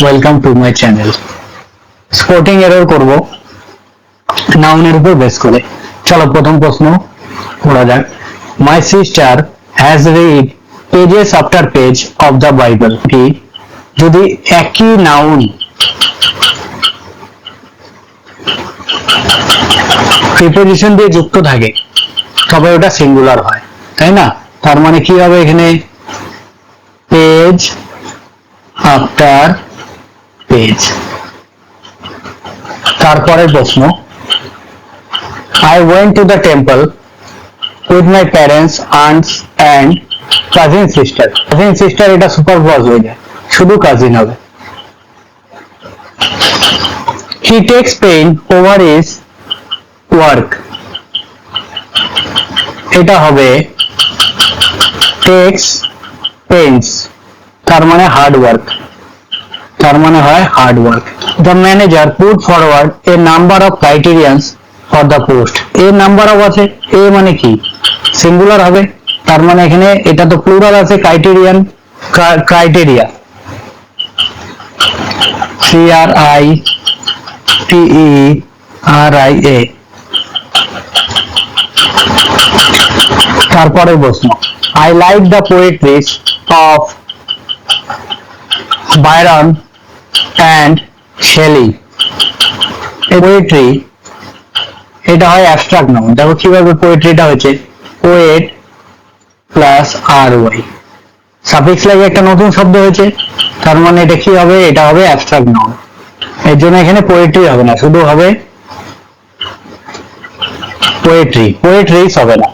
Welcome to my channel. Sporting error করব নাউনের উপর বেস করে। চলো প্রথম প্রশ্ন পড়া যাক। My sister has read pages after page of the Bible. কি যদি একই নাউন প্রিপোজিশন দিয়ে যুক্ত থাকে তবে ওটা সিঙ্গুলার হয়, তাই না? তার মানে কি হবে এখানে? Page after page. তারপরের প্রশ্ন, I went to the temple with my parents, aunts and cousin sister. Cousin sister এটা সুপার ক্লজ হয়ে যায়, শুধু কাজিন হবে। He takes pain over his work. এটা হবে takes pains, তার মানে হার্ড ওয়ার্ক, তার মানে হয় hard work. The manager put forward a number of criterions for the post. A number of আছে, A মানে কি? সিঙ্গুলার হবে, তার মানে এখানে এটা তো প্লুরাল আছে, ক্রাইটেরিয়ান, ক্রাইটেরিয়া, CRITERIA। তারপরে প্রশ্ন, I like the poetry of Byron and Shelley. এই পোয়েট্রি এটা হয় অ্যাবস্ট্রাক্ট নাউন। দেখো কিভাবে পোয়েট্রিটা হয়েছে, পোয়েট প্লাস আর ওয়াই, সাফিক্স লাগে একটা নতুন শব্দ হয়েছে, তার মানে এটা কি হবে? এটা হবে অ্যাবস্ট্রাক্ট নাউন। এর জন্য এখানে পোয়েট্রি হবে না, শুধু হবে পোয়েট্রি, পোয়েট্রিজ হবে না।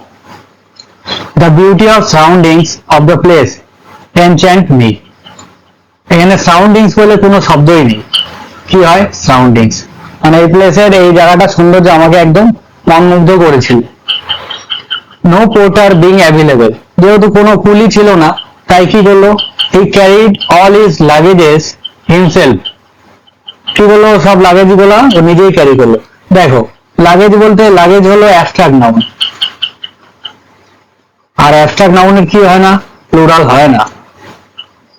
The beauty of surroundings of the place enchant me. এখানে সাউন্ডিংস বলে কোনো শব্দই নেই, কি হয়? সাউন্ডিংস, মানে এই প্লেসের এই জায়গাটা সৌন্দর্য আমাকে একদম মনমুগ্ধ করেছিল। নো পোর্টার বিং অ্যাভেলেবল, যেহেতু কোনো কুলি ছিল না তাই কি করলো? He carried all his luggages himself. কি বললো? সব লাগেজ গুলা ও নিজেই ক্যারি করলো। দেখো লাগেজ বলতে লাগেজ হলো অ্যাবস্ট্রাক্ট নাউন, আর অ্যাবস্ট্রাক্ট নাউনের কি হয় না? প্লুরাল হয় না।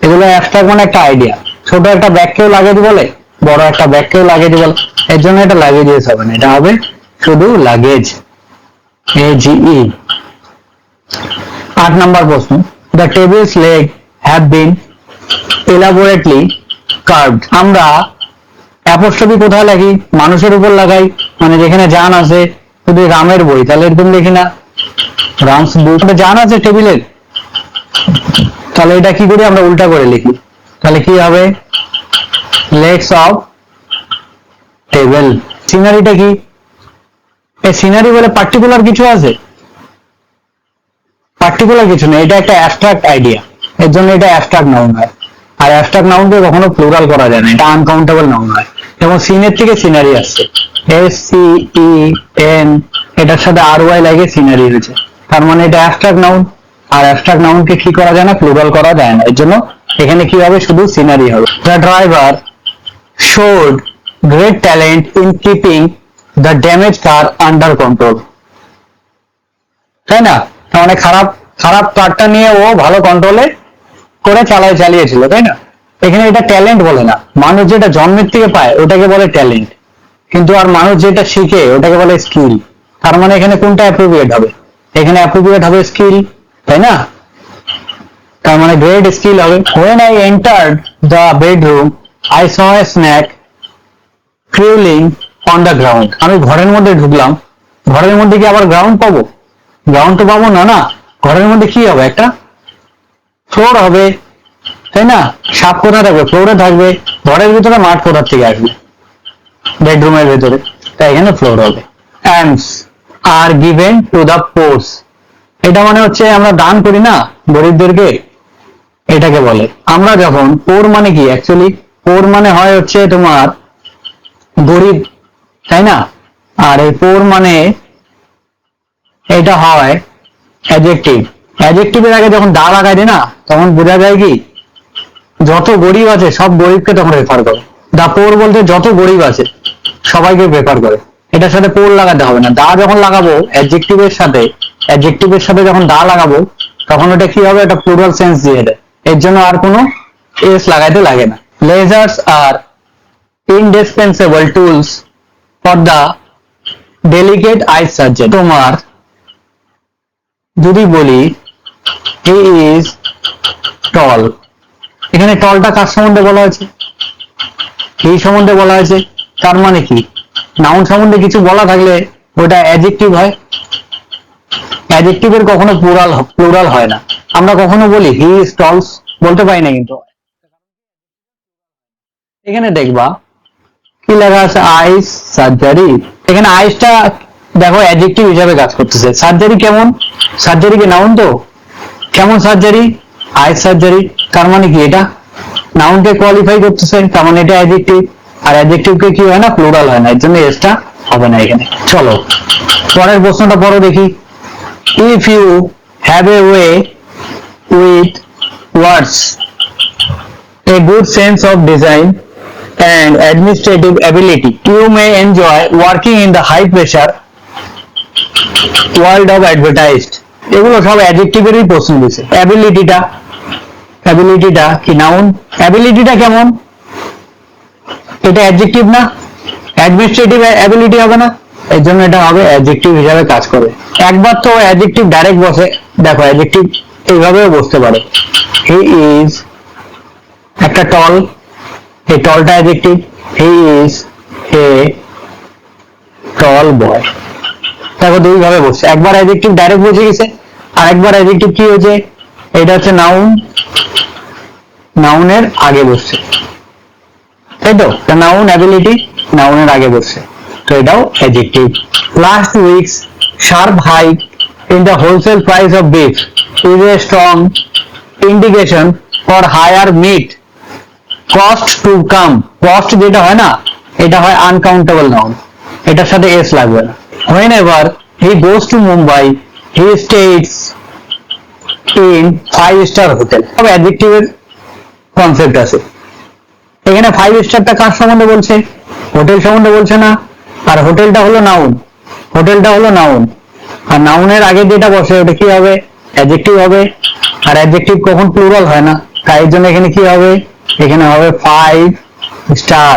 এগুলো অ্যাবস্ট্রাক্ট মানে একটা আইডিয়া, ছোট একটা ব্যাগকেও লাগেজ বলে, বড় একটা ব্যাগকেও লাগেজ বলে, এর জন্য এটা লাগেজেস হবে না, এটা হবে শুধু লাগেজ, AGE। 8 নম্বর প্রশ্ন, the tables leg have been elaborately curved. আমরা অ্যাপোস্ট্রফি কোথায় লাগি? মানুষের উপর লাগাই, মানে যেখানে জান আছে, যদি রামের বই তাহলে এরকম লিখি না, রামস বুক। জান আছে টেবিলের, তাহলে এটা কি করি? আমরা উল্টা করে লিখি, তাহলে কি হবে? Legs of table. সিনারিটা কি? এই সিনারি বলে পার্টিকুলার কিছু আছে? পার্টিকুলার কিছু নেই, এটা একটা অ্যাবস্ট্রাক্ট আইডিয়া, এর জন্য এটা অ্যাবস্ট্রাক্ট নাউন হয়। আর অ্যাবস্ট্রাক্ট নাউনকে কখনো প্লুরাল করা যায় না, এটা আনকাউন্টেবল নাউন হয়। এবং সিনের থেকে সিনারি আসছে, SCEN, এটার সাথে RY লাগে সিনারি হয়েছে, তার মানে এটা অ্যাবস্ট্রাক্ট নাউন। আর অ্যাবস্ট্রাক্ট নাউনকে কি করা যায় না? প্লুরাল করা যায় না, এর জন্য এখানে কি হবে? শুধু সিনারি হবে। The driver showed great talent in keeping the damage car under control. তাই না? তার মানে খারাপ খারাপ কারটা নিয়ে ও ভালো কন্ট্রোলে করে চালিয়েছিল, তাই না? এখানে এটা ট্যালেন্ট বলে না, মানুষ যেটা জন্মের থেকে পায় ওটাকে বলে ট্যালেন্ট, কিন্তু আর মানুষ যেটা শিখে ওটাকে বলে স্কিল। তার মানে এখানে কোনটা অ্যাপ্রোপ্রিয়েট হবে? এখানে অ্যাপ্রোপ্রিয়েট হবে স্কিল, তাই না? তার মানে গ্রেট স্কিল হবে। When I entered the bedroom, I saw a snake crawling on the ground. আমি ঘরের মধ্যে ঢুকলাম, ঘরের মধ্যে কি আবার গ্রাউন্ড পাবো? গ্রাউন্ড তো পাবো না, না, ঘরের মধ্যে কি হবে? একটা ফ্লোর হবে, তাই না? সাপ কোথায় থাকবে? ফ্লোরে থাকবে। ঘরের ভিতরে মাঠ কোথার থেকে আসবে? বেডরুমের ভেতরে, তাই এখানে ফ্লোর হবে। Alms are given to the poor. এটা মানে হচ্ছে আমরা দান করি না গরিবদেরকে, এটাকে বলে। আমরা যখন পোর মানে কি? অ্যাকচুয়ালি পোর মানে হয় হচ্ছে তোমার গরিব, তাই না? আর এই পোর মানে এটা হয় অ্যাডজেক্টিভ। অ্যাডজেক্টিভের আগে যখন দা লাগাই দেয় না, তখন বোঝা যায় কি যত গরিব আছে সব গরিবকে তখন রেফার করে। দা পোর বলতে যত গরিব আছে সবাইকে রেফার করে, এটার সাথে পোর লাগাতে হবে না। দা যখন লাগাবো অ্যাডজেক্টিভের সাথে যখন দা লাগাবো তখন ওটা কি হবে? এটা প্লুরাল সেন্স দিয়ে দেয়, এর জন্য আর কোনো এস লাগাইতে লাগে না। lasers are indispensable tools for the delicate eye surgery. তোমার যদি বলি he is tall, এখানে টলটা কার সম্বন্ধে বলা হয়েছে? এই সম্বন্ধে বলা হয়েছে। তার মানে কি নাউন সম্বন্ধে কিছু বলা থাকলে ওটা অ্যাডজেক্টিভ হয়। অ্যাডজেক্টিভের কখনো প্লুরাল হয় না। আমরা কখনো বলি হি ইজ টল, বলতে পারি না। কিন্তু এখানে দেখবা কি লেখা আছে, আইস সার্জারি। এখানে আইসটা দেখো অ্যাডজেক্টিভ হিসাবে কাজ করতেছে। সার্জারি কেমন? সার্জারি কি নাউন? তো কেমন সার্জারি? আইস সার্জারি। তার মানে কি এটা নাউনকে কোয়ালিফাই করতেছে, তার মানে এটা অ্যাডজেক্টিভ। আর অ্যাডজেক্টিভকে কি হয় না, প্লুরাল হয় না, এর জন্য এসটা হবে না এখানে। চলো পরের প্রশ্নটা পড়ো দেখি। If you have a way with words, a good sense of design and administrative ability, you may enjoy working in the high pressure world of advertised. এগুলো সব অ্যাডজেক্টিভেরই প্রশ্ন দিছে। অ্যাবিলিটিটা কি নাউন? অ্যাবিলিটিটা কেমন? এটা অ্যাডজেক্টিভ না? অ্যাডমিনিস্ট্রেটিভ অ্যাবিলিটি হবে না, এর জন্য এটা হবে অ্যাডজেক্টিভ হিসাবে কাজ করে। একবার তো অ্যাডজেক্টিভ ডাইরেক্ট বসে, দেখো অ্যাডজেক্টিভ এইভাবেও বসতে পারে। হি ইজ একটা টল, এই টলটা অ্যাডজেক্টিভ। হি ইজ এ টল বয়। দেখো দুই ভাবে বসছে, একবার অ্যাডজেক্টিভ ডাইরেক্ট বসে গেছে, আর একবার অ্যাডজেক্টিভ কি হয়েছে, এটা হচ্ছে নাউন, নাউনের আগে বসছে, তাই তো? নাউন অ্যাবিলিটি নাউনের আগে বসছে, তো এটাও adjective. Last weeks sharp hike in the wholesale price of beef is a strong indication for higher meat cost to come. cost যেটা হয় না, এটা হয় uncountable noun, এটার সাথে s লাগবে না। whenever he goes to Mumbai he stays in 5-star hotel। তবে অ্যাডজেক্টিভের কনসেপ্ট আছে এখানে। 5 স্টারটা কার সম্বন্ধে বলছে? হোটেল সম্বন্ধে বলছে না, আর হোটেলটা হলো নাউন, হোটেলটা হলো নাউন, আর নাউনের আগে যেটা বসে ওটা কি হবে? অ্যাডজেক্টিভ হবে। আর অ্যাডজেক্টিভ কখন প্লুরাল হয় না, তাই জন্য এখানে কি হবে? এখানে হবে 5 star.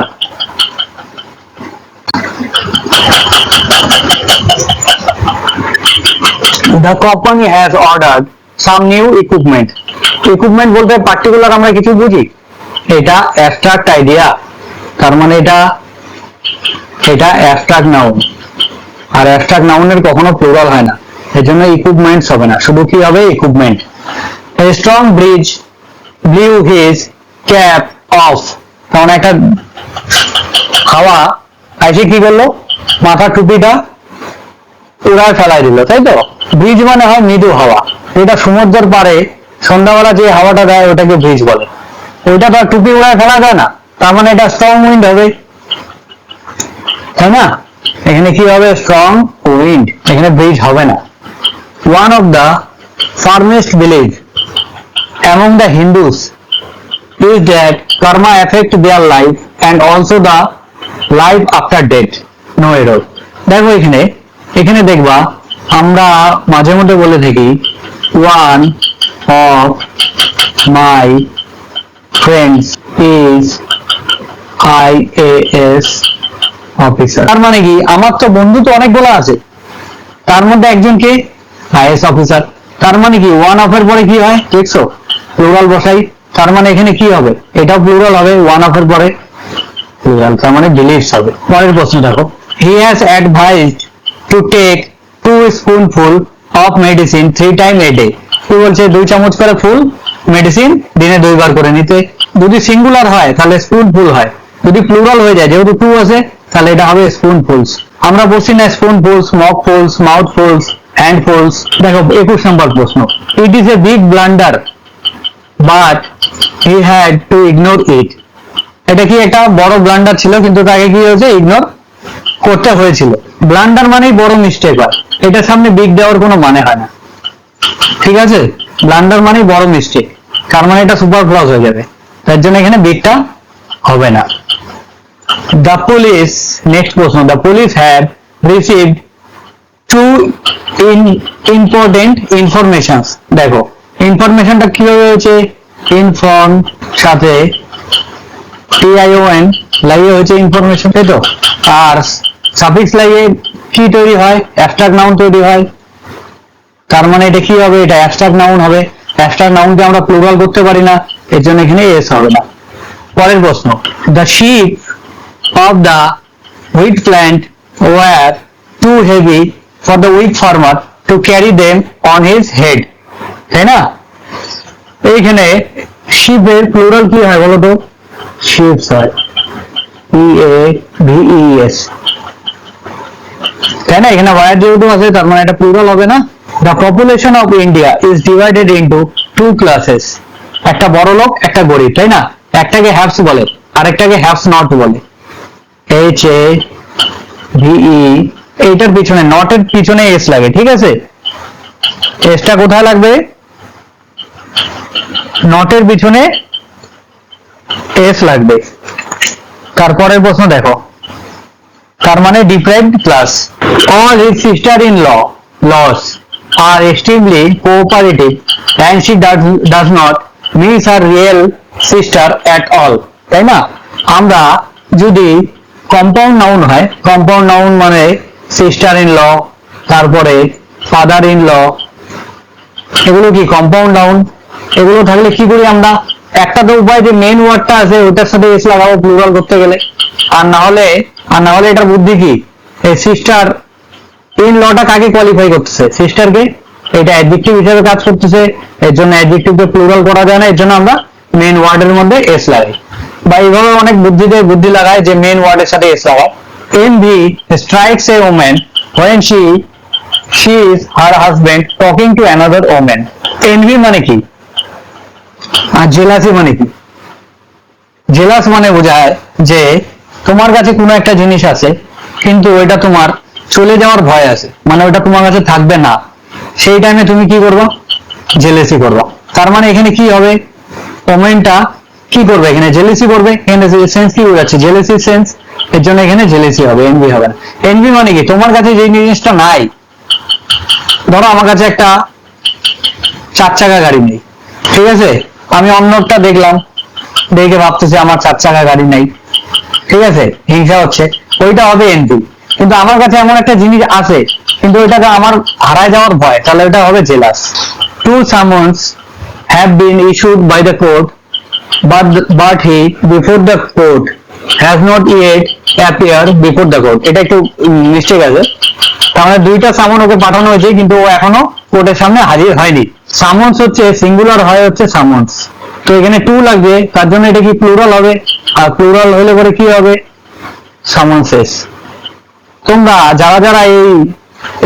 The company has ordered some new equipment. equipment বলতে পার্টিকুলার আমরা কিছু বুঝি, এটা অ্যাবস্ট্রাক্ট আইডিয়া, তার মানে এটা অ্যাবস্ট্রাক্ট নাউন, আর অ্যাবস্ট্রাক্ট নাউনের কখনো প্লুরাল হয় না, এর জন্য ইকুইপমেন্টস হবে না, শুধু কি হবে? Equipment. A strong breeze blew his cap off, কারণ একটা হাওয়া এসে কি করলো, মাথার টুপিটা উড়ায় ফেলাই দিল, তাই তো? ব্রিজ মানে হয় মৃদু হাওয়া, এটা সমুদ্রের পারে সন্ধ্যাবেলা যে হাওয়াটা দেয় ওটাকে ব্রিজ বলে। ওইটা তো টুপি উড়ায় ফেলা যায় না, তার মানে এটা স্ট্রং উইন্ড হবে, তাই না? এখানে কি হবে? স্ট্রং উইন্ড, এখানে ব্রিজ হবে না। One of the firmest belief among the Hindus is that karma affect their life and also the life after death. No error. দেখো এখানে দেখবা আমরা মাঝে মধ্যে বলে থাকি one of my friends is IAS officer. তার মানে কি আমার তো বন্ধু তো অনেকগুলো আছে, তার মধ্যে একজনকে আইএস অফিসার। তার মানে কি ওয়ান অফ এর পরে কি হয় দেখছো, প্লুরাল বসাই, তার মানে এখানে কি হবে? এটাও প্লুরাল হবে, ওয়ান অফ এর পরে প্লুরাল, তার মানে বিলিভস হবে। পরের প্রশ্ন দেখো, he has advised to take 2 spoonful of medicine 3 times a day। কি বলছে? 2 চামচ করে ফুল মেডিসিন দিনে 2 বার করে নিতে। যদি সিঙ্গুলার হয় তাহলে স্পুনফুল হয়, যদি প্লুরাল হয়ে যায় যেহেতু 2 আছে তাহলে এটা হবে স্পুনফুলস। আমরা বলছি না স্পুনফুলস, মগফুলস, মাউথফুলস, হ্যান্ডফুলস। দেখো 21 নম্বর প্রশ্ন, it is a big blunder but he had to ignore it. এটা কি একটা বড় ব্লান্ডার ছিল কিন্তু তাকে কি হয়েছে? ইগনোর করতে হয়েছিল। ব্লান্ডার মানেই বড় মিস্টেক হয়, এটার সামনে বিগ দেওয়ার কোনো মানে হয় না, ঠিক আছে? ব্লান্ডার মানেই বড় মিস্টেক, তার মানে এটা সুপার ফ্লস হয়ে যাবে, তার জন্য এখানে বিগটা হবে না। The police, next প্রশ্ন, the police have received 2 important informations। দেখো ইনফরমেশনটা কিভাবে হয়েছে? ইনফর্ম সাথে TION লাগিয়ে হচ্ছে ইনফরমেশন, তাই তো। আর সাফিক্স লাগিয়ে কি তৈরি হয়, অ্যাবস্ট্রাক্ট নাউন তৈরি হয়। তার মানে এটা কি হবে, এটা অ্যাবস্ট্রাক্ট নাউন হবে। অ্যাবস্ট্রাক্ট নাউনকে আমরা প্লুরাল করতে পারি না, এর জন্য এখানে এস হবে না। পরের প্রশ্ন, the ship of the wheat plant were too heavy for the weak farmer to carry them on his head, তাই না। এইখানে শিপের প্লুরাল কি হয় বলো তো, শিপস হয়, PAVES, তাই না। এখানে ওয়ার যেহেতু আছে তার মানে এটা প্লুরাল হবে না। The population of India is divided into two classes, একটা বড় লোক একটা গরিব, তাই না। একটাকে হ্যাভস বলে আরেকটাকে হ্যাভস নট বলে, HAVE। এইটার পিছনে নটের পিছনে এস লাগে, ঠিক আছে। এসটা কোথায় লাগবে, নটের পিছনে এস লাগবে। তারপরের প্রশ্ন দেখো, তার মানে deprived class. All his sister in laws are extremely cooperative and she does not miss her real sister at all, তাই না। আমরা যদি কম্পাউন্ড নাউন হয়, কম্পাউন্ড নাউন মানে সিস্টার ইন ল, তারপরে ফাদার ইন ল, এগুলো কি কম্পাউন্ড নাউন। এগুলো থাকলে কি করি আমরা, একটা তো উপায় যে মেইন ওয়ার্ডটা আছে ওটার সাথে এস লাগাবো প্লুরাল করতে গেলে, আর না হলে এটার বুদ্ধি কি, এই সিস্টার ইন লটা কাকে কোয়ালিফাই করতেছে, সিস্টারকে। এটা অ্যাডজেক্টিভ হিসেবে কাজ করতেছে, এর জন্য অ্যাডজেক্টিভকে প্লুরাল করা যায় না, এর জন্য আমরা মেইন ওয়ার্ডের মধ্যে এস লাগাই। বা এইভাবে অনেক বুদ্ধি লাগায় যে মেইন ওয়ার্ডের সাথে এস লাগায়। Envy strikes a woman when she is her husband talking to another woman. Envy মানে কি, আর জেলাসি মানে কি। জেলাস মানে বোঝায় যে তোমার কাছে কোনো একটা জিনিস আছে কিন্তু ওইটা তোমার চলে যাওয়ার ভয় আছে, মানে ওটা তোমার কাছে থাকবে না, সেই টাইমে তুমি কি করবে, জেলেসি করবে। তার মানে এখানে কি হবে, ওমেনটা কি করবে, এখানে জেলেসি করবে। এখানে সেন্স কি বোঝাচ্ছে, জেলেসি সেন্স, এর জন্য এখানে জেলেসি হবে, এনভি হবে না। এনভি মানে কি, তোমার কাছে যে জিনিসটা নাই, ধরো আমার কাছে একটা 4 চাকা গাড়ি নেই, ঠিক আছে। আমি অন্যটা দেখলাম, দেখে ভাবতেছে আমার 4 চাকা গাড়ি নাই, ঠিক আছে, হিংসা হচ্ছে, ওইটা হবে এনভি। কিন্তু আমার কাছে এমন একটা জিনিস আছে কিন্তু ওইটাকে আমার হারায় যাওয়ার ভয়, তাহলে ওটা হবে jealous. Two summons have been issued by the court but he before the court has not yet appeared before the court. এটা একটু মিস্টেক আছে, তাহলে দুইটা সামন ওকে পাঠানো হয়েছে কিন্তু ও এখনো কোর্টের সামনে হাজির হয়নি। সামন্স হচ্ছে সিঙ্গুলার হয় হচ্ছে সামন্স, তো এখানে টু লাগবে, তার জন্য এটা কি প্লুরাল হবে, আর প্লুরাল হলে পরে কি হবে, সামন্সেস। তোমরা যারা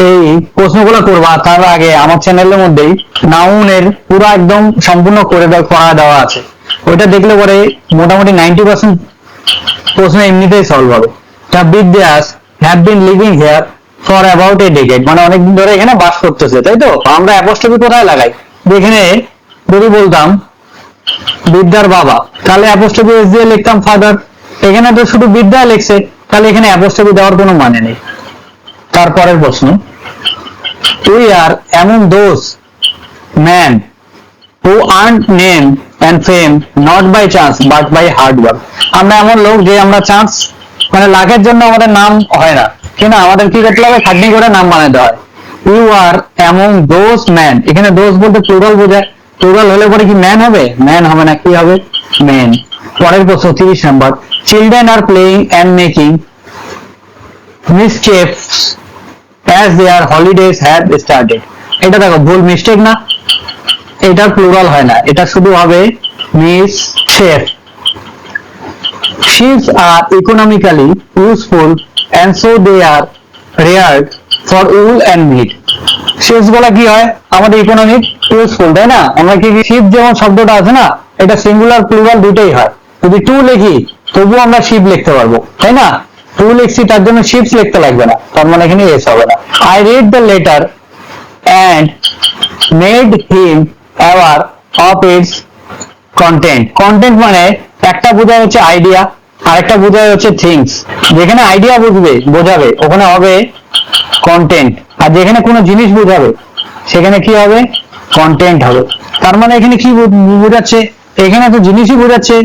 এই প্রশ্নগুলো করবা তার আগে আমার চ্যানেলের মধ্যেই নাউনের পুরো একদম সম্পূর্ণ করে দেওয়া আছে, ওইটা দেখলে পরে মোটামুটি 90% প্রশ্ন এমনিতেই সলভ হবে। তা বিদ্যাস have been living here for about a decade, মানে অনেকদিন ধরে এখানে বাস করতেছে, তাই তো। আমরা অ্যাপোস্ট্রফি কোথায় লাগাই, এখানে যদি বলতাম বিদ্যার বাবা, তাহলে অ্যাপোস্ট্রফি এস দিয়ে লিখতাম ফাদার। এখানে তো শুধু বিদ্যা লিখছে, তাহলে এখানে অ্যাপোস্ট্রফি দেওয়ার কোনো মানে নেই। তারপরের প্রশ্ন, we are among those man who earned name and fame not by chance but by hard work. আমরা এমন লোক যে আমরা চান্স মানে লাখের জন্য আমাদের নাম হয় না, কিন্তু আমাদের কি করতে হবে, খাটনি করে নাম বানাতে হয়। You are among those man, এখানে দোজ বলতে প্লুরাল বোঝায়, প্লুরাল হলে পরে কি ম্যান হবে, ম্যান হবে না, কি হবে, মেন। পরের প্রশ্ন 30 number, children are playing and making mischiefs as their holidays have started. এটা দেখো ভুল, মিস্টেক না, এটার প্লুরাল হয় না, এটা শুধু হবে mischief. Sheep are economically useful and so they are reared for wool and meat. Sheep বলা কি হয়, আমাদের ইকোনমিক ইউজফুল, তাই না। আমরা কি শিপ যেমন শব্দটা আছে না, এটা সিঙ্গুলার প্লুরাল দুটোই হয়। যদি টু লিখি তবুও আমরা শিপ লিখতে পারবো, তাই না। টু লিখছি তার জন্য শিপস লিখতে লাগবে না, তার মানে এখানে এস হবে না। I read the letter and made him aware of its content. Content মানে একটা বোঝায় হচ্ছে আইডিয়া, আরেকটা বোঝায় হচ্ছে থিংস। যেখানে আইডিয়া বোঝাবে ওখানে হবে কন্টেন্ট, আর যেখানে কোনো জিনিস বোঝাবে সেখানে কি হবে, কন্টেন্ট হবে। তার মানে এখানে কি বোঝাচ্ছে, এখানে তো জিনিসই বোঝাচ্ছে,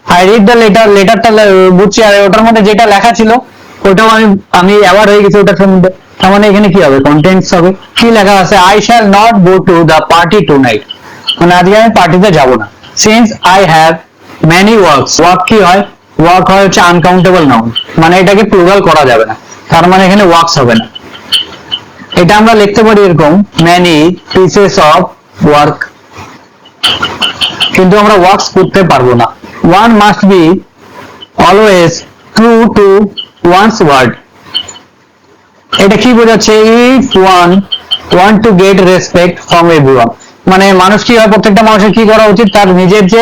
আই রিড দ্য লেটার, লেটারটা বুঝছি, আর ওটার মধ্যে যেটা লেখা ছিল ওটাও আমি অ্যাওয়ার হয়ে গেছি ওটার সম্বন্ধে। তার মানে এখানে কি হবে, কন্টেন্টস হবে। কি লেখা আছে, I shall not go to the party tonight, মানে আজকে আমি পার্টিতে যাব না। Since I have many works, work কি হয়, ওয়ার্ক হয় হচ্ছে আনকাউন্টেবল নাউন, মানে এটাকে প্লুরাল করা যাবে না, তার মানে এখানে ওয়ার্কস হবে না। এটা আমরা লিখতে পারি এরকম, মেনি পিসেস অফ ওয়ার্ক, কিন্তু আমরা ওয়ার্কস করতে পারবো না। One must be always true to one's word, এটা কি বোঝাচ্ছে, if one want to get respect from everyone, মানে মানুষ কি হয়, প্রত্যেকটা মানুষের কি করা উচিত, তার নিজের যে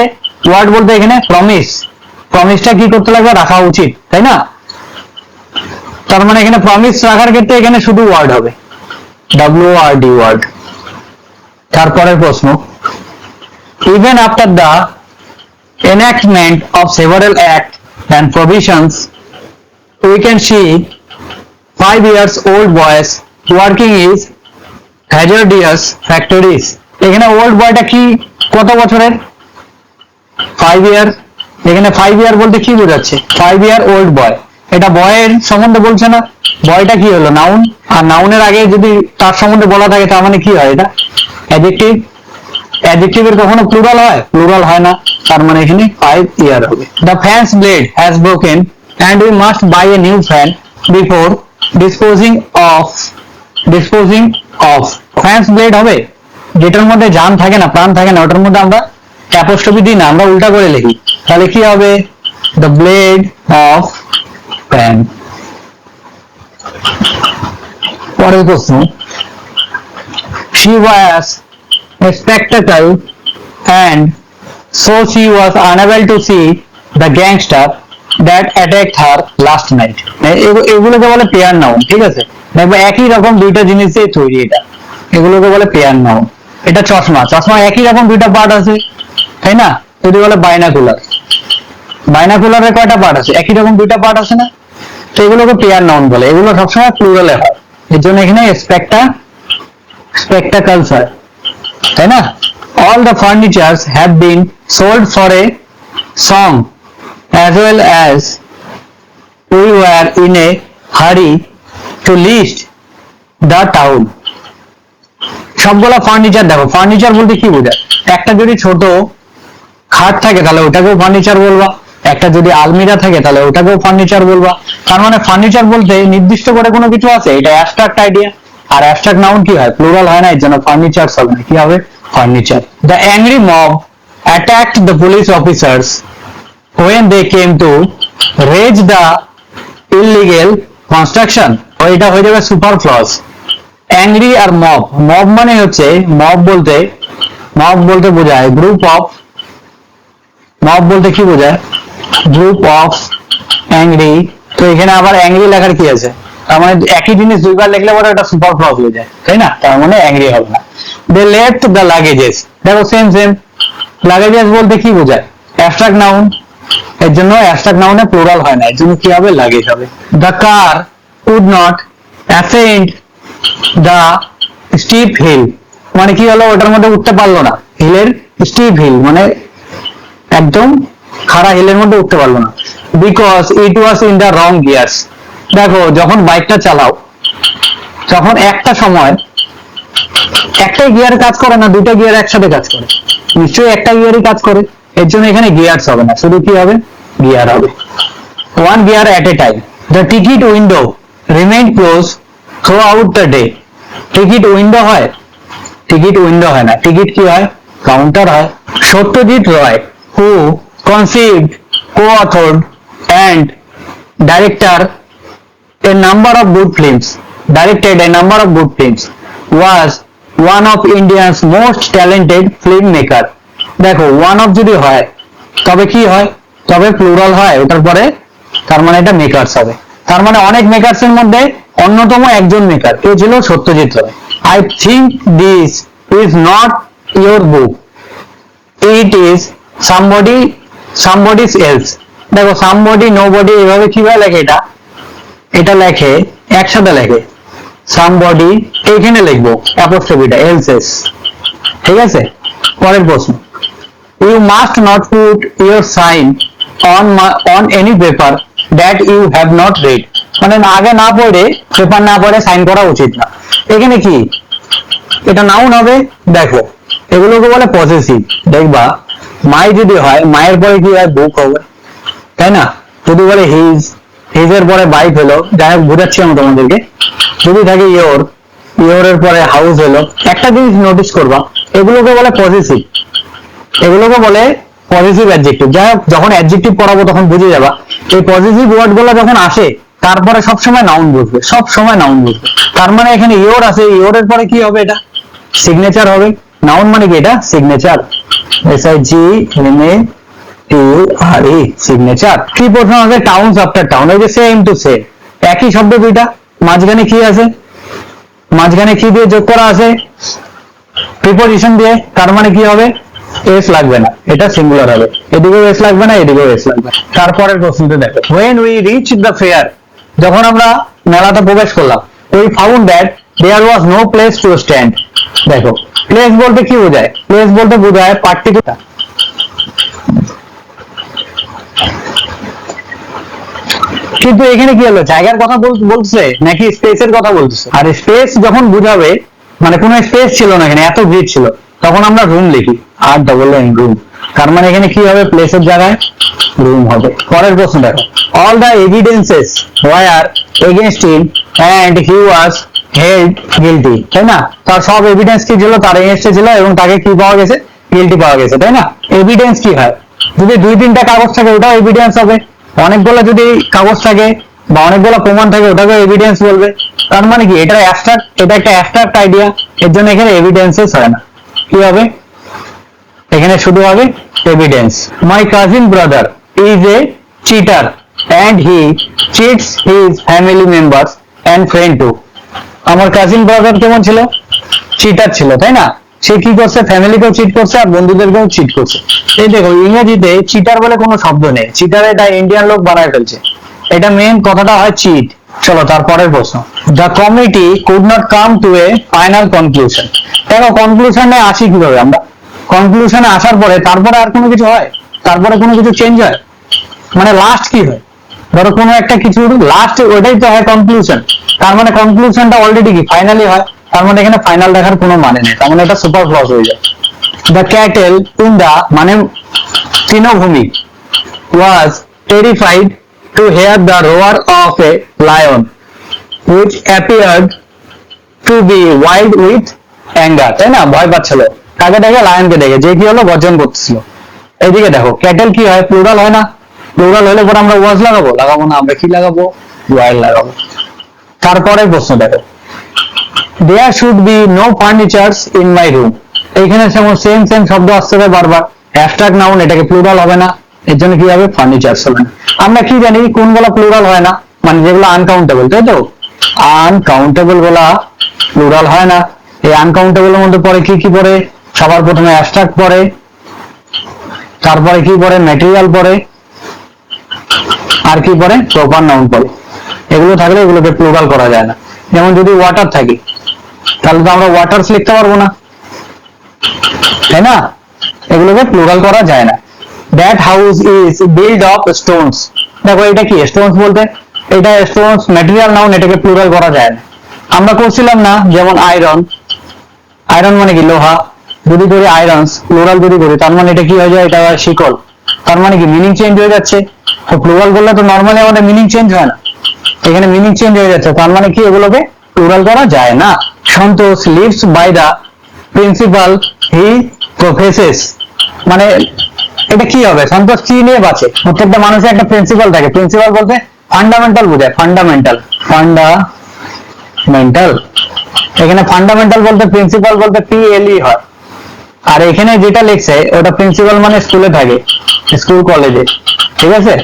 ওয়ার্ড বলতে এখানে প্রমিস, প্রমিসটা কি করতে লাগবে, রাখা উচিত, তাই না? তার মানে এখানে প্রমিস রাখার ক্ষেত্রে এখানে শুধু ওয়ার্ড হবে, WORD ওয়ার্ড। তারপরের প্রশ্ন, even after the enactment of several acts and provisions we can see 5 years old boys working is hazardous factories, এখানে ওল্ড বয়টা কি, কত বছরের, 5 ইয়ার, এখানে 5 ইয়ার বলতে কি বোঝাচ্ছে, 5 ইয়ার ওল্ড বয়, এটা বয়ের সম্বন্ধে বলছে না, বয়টা কি হলো, নাউন, আর নাউনের আগে যদি তার সম্বন্ধে বলা থাকে তার মানে কি হয়, এটা অ্যাডজেক্টিভ, অ্যাডজেক্টিভের কখনো প্লুরাল হয়, প্লুরাল হয় না, তার মানে এখানে 5 ইয়ার হবে। The fans blade has broken and we must buy a new fan before disposing of fans blade হবে, যেটার মধ্যে জান থাকে না, প্রাণ থাকে না, ওটার মধ্যে আমরা অ্যাপোস্ট্রফি দিই না, আমরা উল্টা করে লিখি, তাহলে কি হবে, দ্য ব্লেড অফ ফ্যান। পরের প্রশ্ন, she was a spectacle and so she was unable to see the gangster that attacked her last night, এগুলোকে বলে পেয়ার নাউন, ঠিক আছে, দেখবে একই রকম দুইটা জিনিস দিয়ে তৈরি, এটা এগুলোকে বলে পেয়ার নাউন। এটা চশমা, চশমা একই রকম দুইটা পার্ট আছে, তাই না, যদি বলে বাইনাকুলার, বাইনাকুলারের কয়টা পার্ট আছে, একই রকম দুইটা পার্ট আছে না, তো এগুলোকে পেয়ার নাউন বলে, এগুলো সবসময় প্লুরালে হয়, এর জন্য এখানে spectacles হয়, তাই না। all the furnitures have been sold for a song as well as we were in a hurry to list the town, সবগুলা ফার্নিচার, দেখো ফার্নিচার বলতে কি বোঝায়, একটা যদি ছোট খাট থাকে তাহলে ওটাকেও ফার্নিচার বলবা, একটা যদি আলমিরা থাকে তাহলে ওটাকেও ফার্নিচার বলবা, তার মানে ফার্নিচার বলতে নির্দিষ্ট করে কোনো কিছু আছে, এটা অ্যাবস্ট্রাক্ট আইডিয়া, আর অ্যাবস্ট্রাক্ট নাউন কি হয়, প্লুরাল হয় না, এর জন্য ফার্নিচার হবে না, কি হবে, furniture. The angry mob attacked the police officers when they came to raise the illegal construction, এটা হয়ে যাবে সুপারফ্লুয়াস। অ্যাংরি আর মব, মব মানে হচ্ছে, মব বলতে বোঝায় গ্রুপ অফ, মব বলতে কি বোঝায়, গ্রুপ অফ অ্যাংরি, তো এখানে আবার অ্যাংরি লেখার কি আছে, তার মানে একই জিনিস দুইবার লিখলে পরে এটা সুপারফ্লুয়াস হয়ে যায়, তাই না, তার মানে অ্যাংরি হবে না। দে লেফট দ্য লাগেজেস, দেখো সেম লাগেজেস বলতে কি বোঝায়, অ্যাবস্ট্রাক্ট নাউন, এর জন্য অ্যাবস্ট্রাক্ট নাউনে প্লুরাল হয় না, এর জন্য কি হবে, লাগেজ হবে। The car could not ascend the steep hill, মানে কি হলো, ওটার মধ্যে উঠতে পারলো না, হিলের স্টিপ হিল মানে একদম খাড়া হিলের মধ্যে উঠতে পারলো না, because it was in the wrong gears, দেখো যখন বাইকটা চালাও তখন একটা সময় একটাই গিয়ার কাজ করে না, দুটো গিয়ার একসাথে কাজ করে, নিশ্চয়ই একটা গিয়ারই কাজ করে, এর জন্য এখানে গিয়ার্স হবে না, শুধু কি হবে, গিয়ার হবে। One gear at A time, the ticket window remain close through out the day, ticket window হয়, টিকিট উইন্ডো হয় না, টিকিট কি হয়, কাউন্টার হয়। সত্যজিৎ রয় হু conceived, co-authored and directed a number of good films, was one of India's most talented filmmaker, দেখো one of যদি হয় তবে কি হয়, তবে প্লুরাল হয় ওটার পরে, তার মানে এটা মেকারস হবে, তার মানে অনেক মেকারস এর মধ্যে অন্যতম একজন মেকার, কে ছিল, Satyajit Ray. I think this is not your book, it is somebody's else, দেখো somebody nobody এভাবে কিভাবে লেখে, এটা লেখে একসাথে লেখে, somebody এইখানে লিখবো অ্যাপোস্ট্রফিটা else's, ঠিক আছে। পরের প্রশ্ন, you must not put your sign on any paper that you have not read, মানে আগে না পড়ে পেপার না পড়ে সাইন করা উচিত না। এখানে কি এটা নাউন হবে, দেখো এগুলোকে বলে পসেসিভ। দেখবা মাই যদি হয়, মায়ের পরে কি হয়, বুক হবে, তাই না? যদি বলে হিজ, হিজের পরে বাইক হলো, যাই হোক বোঝাচ্ছি আমি তোমাদেরকে। যদি থাকে ইয়োর, ইয়োরের পরে হাউস হলো। একটা জিনিস নোটিস করবা, এগুলোকে বলে পসেসিভ, এগুলোকে বলে পজিটিভ অ্যাডজেক্টিভ। যাই হোক, যখন অ্যাডজেক্টিভ পড়াবো তখন বুঝে যাবা। এই পজিটিভ ওয়ার্ড গুলো যখন আসে তারপরে সবসময় নাউন বুঝবে, সবসময় নাউন বুঝবে। তার মানে এখানে ইয়োর আছে, ইয়োরের পরে কি হবে, এটা সিগনেচার হবে। নাউন মানে কি, এটা সিগনেচার, SIGNATURE, সিগনেচার। কি প্রশ্ন আছে, টাউনস আফটার টাউন, এই যে সেম টু সেম, একই শব্দ দুইটা, মাঝখানে কি আছে, মাঝখানে কি দিয়ে যোগ করা আছে, প্রিপোজিশন দিয়ে। তার মানে কি হবে, এস লাগবে না, এটা সিঙ্গুলার হবে। এদিকেও এস লাগবে না, এদিকেও এস লাগবে। তারপরের প্রশ্নটা দেখো, when we reached the fair, যখন আমরা মেলাতে প্রবেশ করলাম, we found that there was no place to stand। দেখো প্লেস বলতে কি বোঝায়, প্লেস বলতে বোঝায় পার্টিকুলার। কিন্তু এখানে কি হলো, জায়গার কথা বলছে নাকি স্পেসের কথা বলছে? আর স্পেস যখন বুঝাবে, মানে কোনো স্পেস ছিল না এখানে, এত ভিড় ছিল, তখন আমরা রুম লিখি, আর ডবল লাইন রুম। তার মানে এখানে কি হবে, প্লেসের জায়গায় রুম হবে। পরের প্রশ্ন দেখো, all the evidences were against him and he was held guilty, তাই না? তার সব এভিডেন্স কি ছিল, তার এগেইনস্টে ছিল, এবং তাকে কি পাওয়া গেছে, গিলটি পাওয়া গেছে, তাই না? এভিডেন্স কি হয়, যদি দুই তিনটা কাগজ থাকে ওটাও এভিডেন্স হবে, অনেকগুলো যদি কাগজ থাকে বা অনেকগুলো প্রমাণ থাকে ওটাকে এভিডেন্স বলবে। তার মানে কি, এটা অ্যাবস্ট্রাক্ট, এটা একটা অ্যাবস্ট্রাক্ট আইডিয়া, এর জন্য এখানে এভিডেন্সেস হয় না। কি হবে, এখানে শুধু হবে evidence. My cousin brother is a cheater and he cheats his family members and friend too. আমার কাজিন ব্রাদার কেমন ছিল, চিটার ছিল, তাই না? সে কি করছে, ফ্যামিলিকেও চিট করছে আর বন্ধুদেরকেও চিট করছে। এই দেখো ইংরেজিতে চিটার বলে কোনো শব্দ নেই, চিটার এটা ইন্ডিয়ান লোক বানায় ফেলছে, এটা মেইন কথাটা হয় চিট। চলো তারপরের প্রশ্ন, the committee could not come to a final conclusion. দেখো কনক্লুশনে আসি কিভাবে আমরা, কনক্লুশনে আসার পরে তারপরে আর কোনো কিছু হয়, তারপরে কোনো কিছু চেঞ্জ হয়, মানে লাস্ট কি হয়, ধরো কোনো একটা কিছু লাস্ট, ওইটাই তো হয় কনক্লুশন। তার মানে কনক্লুশনটা অলরেডি কি ফাইনালি হয়, তার মানে এখানে ফাইনাল দেখার কোনো মানে নেই, তার মানে এটা সুপার ক্লজ হয়ে যায়। দ্য ক্যাটেল ইন দ্য, মানে তৃণভূমি, ওয়াজ terrified to hear the roar of a lion which appeared to be wild with anger, তাই না? ভয় পাচ্ছিল, কাকে দেখে, লায়নকে দেখে, যে কি হলো, গর্জন করতেছিল। এইদিকে দেখো ক্যাটেল কি হয়, প্লুরাল হয় না, প্লুরাল হলে পরে আমরা ওয়াজ লাগাবো, লাগাবো না, আমরা কি লাগাবো, ওয়াইল্ড লাগাবো। তারপরে প্রশ্ন দেখো, there should be no furnitures in my room। এইখানে সেম সেম শব্দ আসতে হবে বারবার, অ্যাবস্ট্রাক্ট নাউন, এটাকে প্লুরাল হবে না, এর জন্য কি হবে, ফার্নিচারস হবে না। আমরা কি জানি কোনগুলো প্লুরাল হয় না, মানে যেগুলো আনকাউন্টেবল, তাই তো? আনকাউন্টেবল গুলা প্লুরাল হয় না। এই আনকাউন্টেবল এর মধ্যে পড়ে কি কি পড়ে, সবার প্রথমে অ্যাবস্ট্রাক্ট পড়ে, তারপরে কি পড়ে, ম্যাটেরিয়াল পড়ে, আর কি পড়ে, প্রপার নাউন পড়ে। এগুলো থাকলে এগুলোকে প্লুরাল করা যায় না। যেমন যদি ওয়াটার থাকে তাহলে তো আমরা ওয়াটারস লিখতে পারবো না, তাই না? এগুলোকে প্লুরাল করা যায় না। That house is built of stones। দেখো এটা কি, স্টোনস বলতে, এটা স্টোনস ম্যাটেরিয়াল নাউন, এটাকে প্লুরাল করা যায় না। আমরা করছিলাম না, যেমন আয়রন, আয়রন মানে কি, লোহা, যদি করি আয়রনস প্লুরাল যদি করি, তার মানে এটা কি হয়ে যায়, এটা শিকল, তার মানে কি মিনিং চেঞ্জ হয়ে যাচ্ছে। তো প্লুরাল করলে তো নর্মালি আমাদের মিনিং চেঞ্জ হয় না, এখানে মিনিং চেঞ্জ হয়ে যাচ্ছে, তার মানে কি এগুলোকে প্লুরাল করা যায় না। সন্তোষ লিভস বাই দা প্রিন্সিপাল হি প্রফেসেস, মানে এটা কি হবে, সন্তোষ কি নিয়ে বাঁচে, প্রত্যেকটা মানুষের একটা প্রিন্সিপাল থাকে, প্রিন্সিপাল বলতে ফান্ডামেন্টাল বোঝায়, ফান্ডামেন্টাল, ফান্ডামেন্টাল, এখানে ফান্ডামেন্টাল বলতে প্রিন্সিপাল বলতে PLE হয়। আর এখানে যেটা লিখছে ওটা প্রিন্সিপাল মানে স্কুলে থাকে, স্কুল কলেজে, ঠিক আছে?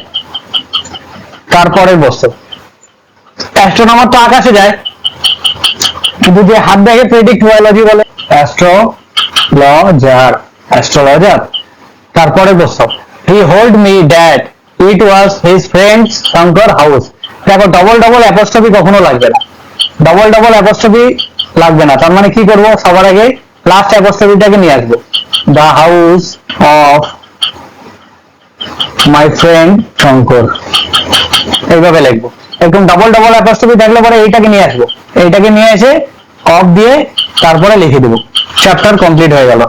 তারপরে বস্তু, অ্যাস্ট্রোনমার তো আকাশে যায়, কিন্তু যে হাত দেখে প্রেডিক্ট বায়োলজি বলে অ্যাস্ট্রোলজার, অ্যাস্ট্রোলজার। তারপরে বস্তু, he told me that it was his friend's Shankar house. দেখো ডবল ডবল অ্যাপোস্ট্রফি কখনো লাগবে না, ডবল ডবল অ্যাপোস্ট্রফি লাগবে না, তার মানে কি করব, সবার আগে লাস্ট অ্যাপোস্ট্রফিটাকে নিয়ে আসবো, the house of my friend Shankar, এইভাবে লিখবো। একদম ডাবল ডাবল অ্যাপোস্ট্রফি থাকলে পরে এইটাকে নিয়ে আসবো, এইটাকে নিয়ে এসে অফ দিয়ে তারপরে লিখে দেবো, চ্যাপ্টার কমপ্লিট হয়ে গেল।